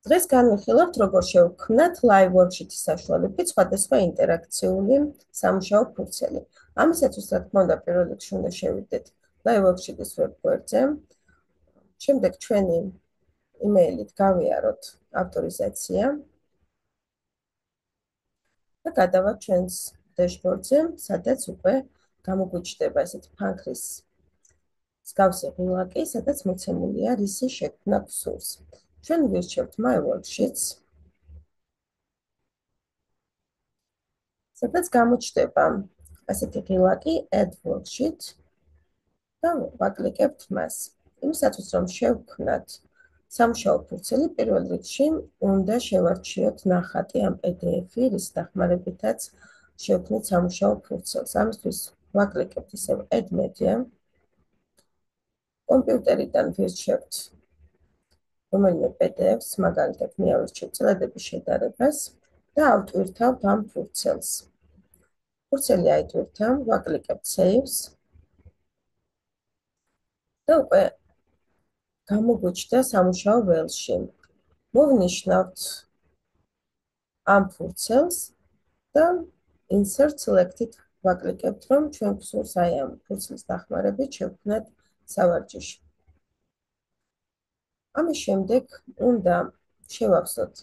დღეს განვიხილავთ, როგორ შევქმნათ live worksheet-ის საშუალებით სხვადასხვა ინტერაქციული სამუშაო ფურცელი. ამისათვის, რა თქმა უნდა, პირველ რიგში უნდა შევიდეთ live worksheet-ის ვებგვერდზე. შემდეგ ჩვენი იმეილით გავიაროთ ავტორიზაცია და გადავართ ჩვენს დაშბორდზე, სადაც უკვე გამოგვიჩნდება ესეთი ფანქრის მსგავსი ღილაკი, სადაც მოცემულია რისი შექმნა გსურს. ჩვენ ვირჩევთ My Worksheets, სადაც გამოჩნდება ასეთი ღილაკი Add Worksheet და ვაკლიკებთ მას. იმისათვის, რომ შევქმნათ სამუშაო ფურცელი, პირველ რიგში უნდა შევარჩიოთ ნახატი ამ PDF-ი, რის დახმარებითაც შევქმნით სამუშაო ფურცელს. ამისთვის ვაკლიკებთ ისევ Add Media. კომპიუტერიდან ვირჩევთ რომელიმე PDF-ს, მაგალითად მე ავირჩევ წელადების შედარებას და ავტვირთავთ ამ ფურცელს. ფურცელი აიტვირთავ, ვაკლიკებთ Saves და უკვე გამოგვიჩნდა სამუშაო ველში. მოვნიშნავთ ამ ფურცელს და Insert Selected ვაკლიკებთ, რომ ჩვენ გვსურს აი ამ ფურცლის დახმარებით შევქმნათ სავარჯიში. ამის შემდეგ უნდა შევავსოთ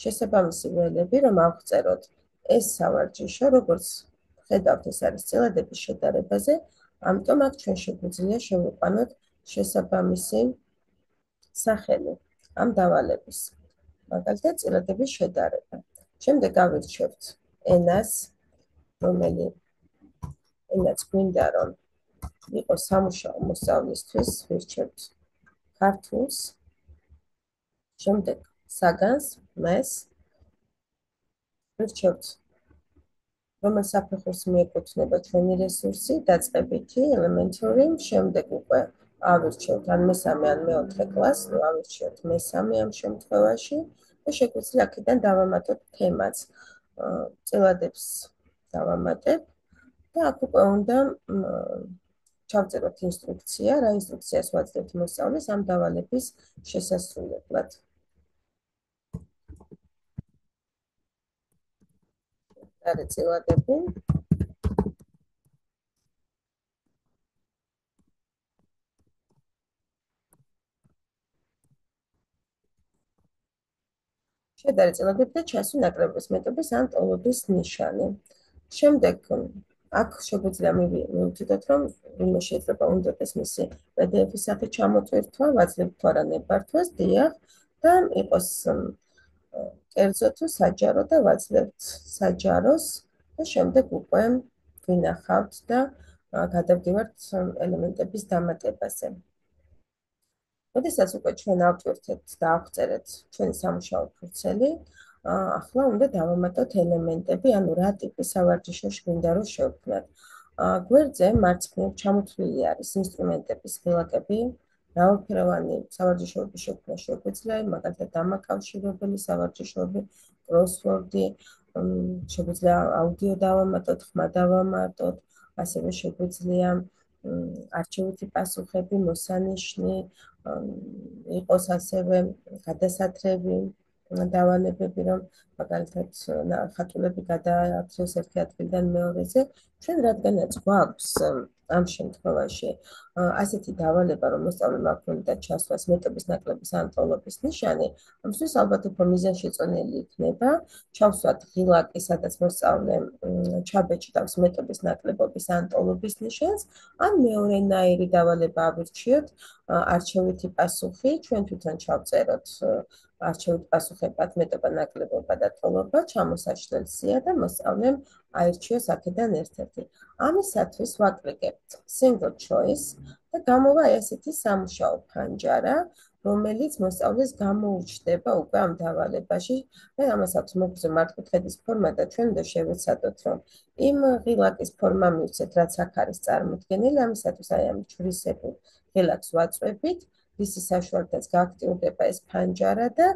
შესაბამისი ველები, რომ ავწეროთ ეს სავარჯიშო, როგორც ხედავთ, ეს არის წელადების შედარებაზე, ამიტომ აქ ჩვენ შეგვიძლია შევიყვანოთ შესაბამისი სახელი ამ დავალების. მაგალითად, წელადების შედარება. შემდეგ გავირჩევთ ენას, ენაც გვინდა, რომ იყოს სამუშაო მოსწავლისთვის, ვირჩევთ ქართულს. შემდეგ საგანს, მას ვირჩევთ რომელ საფეხურს მიეკუთვნება ჩვენი რესურსი, დაწყებითი, elementary, შემდეგ უკვე ავირჩევთ ან მესამე ან მეოთხე კლასს, ავირჩევთ მესამე ამ შემთხვევაში და შეგვიძლია აქედან დავამატოთ თემაც. წელადებს დავამატებ და აქ უკვე უნდა ჩავწეროთ ინსტრუქცია, რა ინსტრუქციას ვაძლევთ მოსწავლეს ამ დავალების შესასრულებლად. არის წელადები. შედარი წელადები და ჩასვი ნაკლებობის მეტობის ან ტოლობის ნიშანი. შემდეგ აქ შეგვიძლია მივუწოდოთ, რომ ვინმე შეიძლება უნდოდეს მისი PDF-ის სახით ჩამოტვირთვა, ვაძლევთ თუ არა ნებართვას, დიახ, და იყოს კერძო თუ საჯარო და ვაძლევთ საჯაროს და შემდეგ უკვე ვინახავთ და გადავდივართ ელემენტების დამატებაზე. როდესაც უკვე ჩვენ ავტვირთეთ და ავწერეთ ჩვენი სამუშაო ფურცელი, ახლა უნდა დავამატოთ ელემენტები, ანუ რა ტიპის სავარჯიშოში გვინდა რომ შევქმნათ. გვერდზე მარცხნივ ჩამოთვლილი არის ინსტრუმენტების ღილაკები, მრავალფეროვანი სავარჯიშოების შექმნა შეგვიძლია, მაგალითად დამაკავშირებელი სავარჯიშოები, crossword-ი, შეგვიძლია აუდიო დავამატოთ, ხმა დავამატოთ, ასევე შეგვიძლია არჩევითი პასუხები, მოსანიშნი, იყოს ასევე გადასათრები დავალებები, რომ მაგალითად ხატულები გადააქცევს ერთი ადგილიდან მეორეზე. ჩვენ რადგანაც გვაქვს ამ შემთხვევაში ასეთი დავალება, რომ მოსწავლემ აქვს უნდა ჩასვას მეტობის ნაკლების ან ტოლობის ნიშანი, ამისთვის ალბათ უფრო მიზანშეწონილი იქნება ჩავსვათ ღილაკი, სადაც მოსწავლემ ჩაბეჭდავს მეტობის ნაკლებობის ან ტოლობის ნიშანს, ან მეორენაირი დავალება ავირჩიოთ, არჩევითი პასუხი, ჩვენ თვითონ ჩავწეროთ არჩევით პასუხებად მეტობა, ნაკლებობა და ტოლობა, ჩამოსაშლელსია და მოსწავლემ აირჩიოს აქედან ერთ-ერთი. ამისათვის ვაკლიკებთ Single Choice და გამოვა ესეთი სამუშაო ფანჯარა, რომელიც მოსწავლეს გამოუჩნდება უკვე ამ დავალებაში და ამას აქვს მოგრძო მართკუთხედის ფორმა და ჩვენ უნდა შევეცადოთ, რომ იმ ღილაკის ფორმა მივცეთ, რაც აქ არის წარმოდგენილი, ამისათვის აი ამ ჯვრისებურ ღილაკს ვაწვევით, რის საშუალებითაც გააქტიურდება ეს ფანჯარა და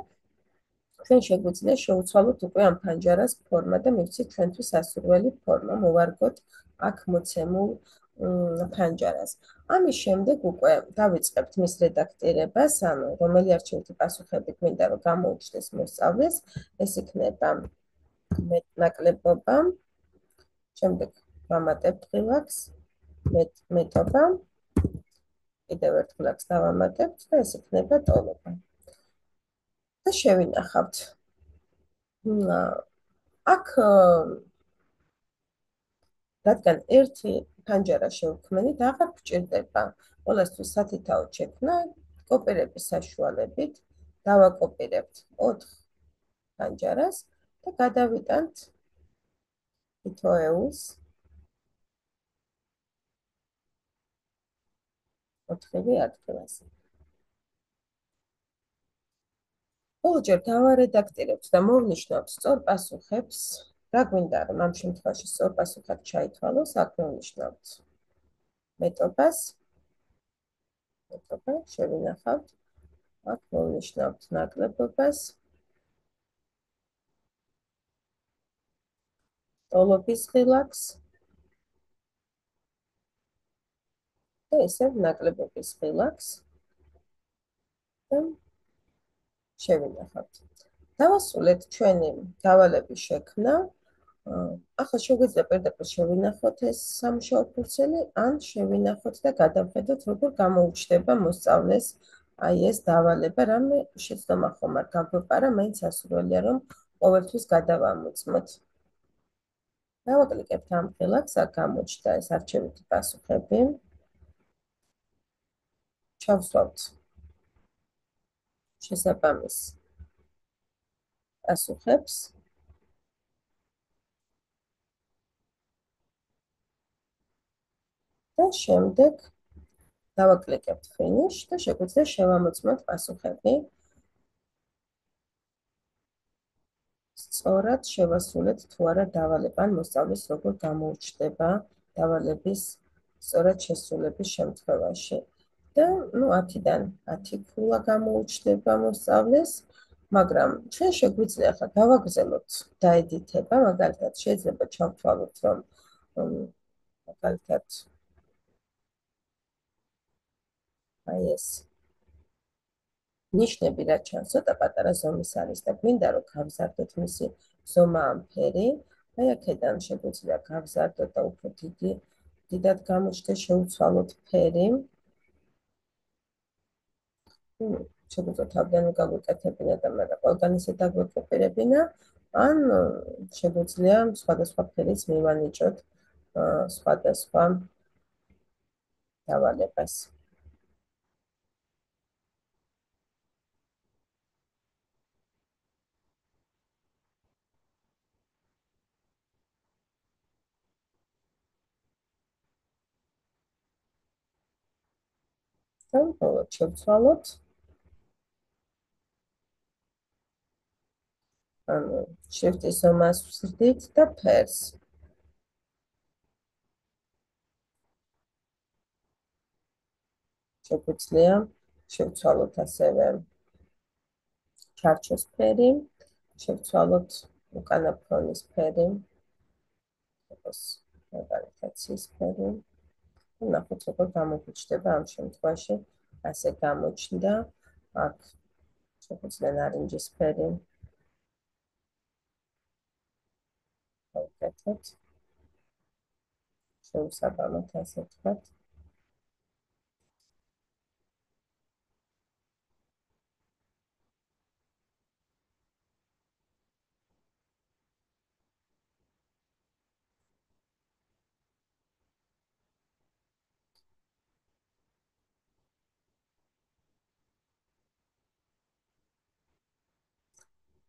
ჩვენ შეგვიძლია შევცვალოთ უკვე ამ ფანჯარას ფორმა და მივცეთ ჩვენთვის სასურველი ფორმა, მოვარგოთ აქ მოცემულ ფანჯარას. ამის შემდეგ უკვე დავიწყებთ მის რედაქტირებას, ანუ რომელი არჩევითი პასუხები გვინდა რომ გამოუჩნდეს მოსწავლეს, ეს იქნება მეტნაკლებობა, შემდეგ ვამატებთ ღილაკს, მეტობა, კიდევ ერთ ღილაკს დავამატებთ და ეს იქნება ტოლობა. და შევინახავთ. აქ რადგან ერთი ფანჯარა შევქმნით, აღარ გვჭირდება ყველასთვის სათითაოდ შექმნა, კოპირების საშუალებით დავაკოპირებთ 4 ფანჯარას და გადავიტანთ თითოეულს 4 ადგილას. ბოლოჯერ დავარედაქტირებთ და მოვნიშნავთ სწორ პასუხებს. რა გვინდა რომ ამ შემთხვევაში სწორ პასუხად ჩაითვალოს, აქ მოვნიშნავთ მეტობას, შევინახავთ, აქ მოვნიშნავთ ნაკლებობას, ტოლობის ღილაკს და ესევ ნაკლებობის ღილაკს და შევინახავთ. დავასრულეთ ჩვენი დავალების შექმნა. ახლა შეგვიძლია პირდაპირ შევინახოთ ეს სამუშაო ფურცელი, ან შევინახოთ და გადავხედოთ, როგორ გამოუჩნდება მოსწავლეს აი ეს დავალება, რამე შეცდომა ხომ არ გაგვეპარა, მაინც ასურველია რომ ყოველთვის გადავამოწმოთ. დავაკლიკებთ ამ ღილაკს, აქ გამოჩნდა ეს არჩევითი პასუხები. ჩავსვავთ შესაბამის პასუხებს. და შემდეგ დავაკლიკებთ finish და შეგვიძლია შევამოწმოთ პასუხები. სწორად შევასრულეთ თუ არა დავალება, ან მოსწავლის როგორ გამოუჩნდება დავალების სწორად შესრულების შემთხვევაში. და ნუ 10-დან 10 ქულა გამოუჩნდება მოსწავლეს, მაგრამ ჩვენ შეგვიძლია ახლა გავაგრძელოთ დაედიტება, მაგალითად შეიძლება ჩავთვალოთ რომ მაგალითად აი ეს ნიშნები რა ჩანს, ცოტა პატარა ზომის არის და გვინდა რომ გავზარდოთ მისი ზომა ან ფერი, აი აქედან შეგვიძლია გავზარდოთ და უფრო დიდად გამოჩნდეს, შევცვალოთ ფერი. შეგვიძლია თავიდან გავუკეთებინა და მაგრამ ყველგან ისე დაგვეკოპირებინა, ან შეგვიძლია სხვადასხვა ფერის მივანიჭოთ სხვადასხვა დავალებას. და ბოლოს შევცვალოთ. ანუ შრიფტის ზომას ვსრდით და ფერს. შეგვიძლია შევცვალოთ ასევე ჩარჩოს ფერი, შევცვალოთ უკანა ფონის ფერი, όπως მაგალითად ცის ფერი. ნახოთ როგორ გამოგვიჩნდება ამ შემთხვევაში, ასე გამოჩნდა. აქ შეგვიძლია ნარინჯის ფერი. გავუკეთოთ. შევსაბამოთ ასე ვთქვათ.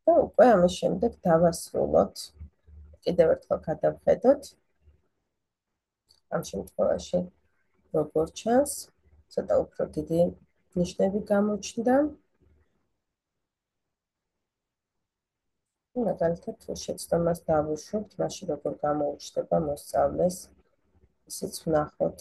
და უკვე ამის შემდეგ დავასრულოთ. კიდევ ერთხელ გადავხედოთ. ამ შემთხვევაში როგორ ჩანს, ცოტა უფრო დიდი ნიშნები გამოჩნდა. მაგალითად, თუ შეცდომას დავუშვებთ, მაშინ როგორ გამოუჩნდება მოსწავლეს, ისიც ვნახოთ.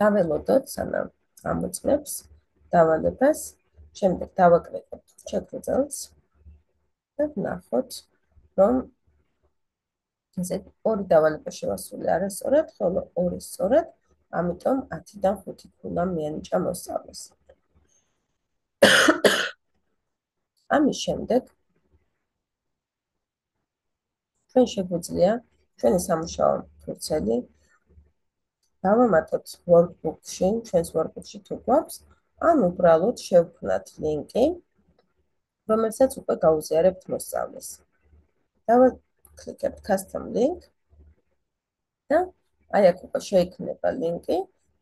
დაველოდოთ, სანამ ამოწმებს დავალებას, შემდეგ დავაკლიკებთ ჩეკ results. და ვნახოთ, რომ ესე ორი დავალება შევასრულე არასწორად, ხოლო ორი სწორად, ამიტომ 10-დან 5 უნდა მიანიჭა მოსწავლეს. ამის შემდეგ ჩვენ შეგვიძლია ჩვენი სამუშაო ფურცელი დავამატოთ workbook-ში, ჩვენს workbook-ში თუ გვაქვს, ან უბრალოდ შევქმნათ ლინკი, რომელსაც უკვე გაუზიარებთ მოსწავლეს. დავაკლიკებთ custom link და აი აქ უკვე შეიქმნება ლინკი,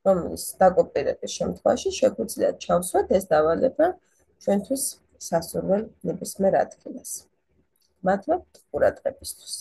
რომლის დაკოპირების შემთხვევაში შეგვიძლია ჩავსვათ ეს დავალება ჩვენთვის სასურველ ნებისმიერ ადგილას. მადლობთ ყურადღებისთვის.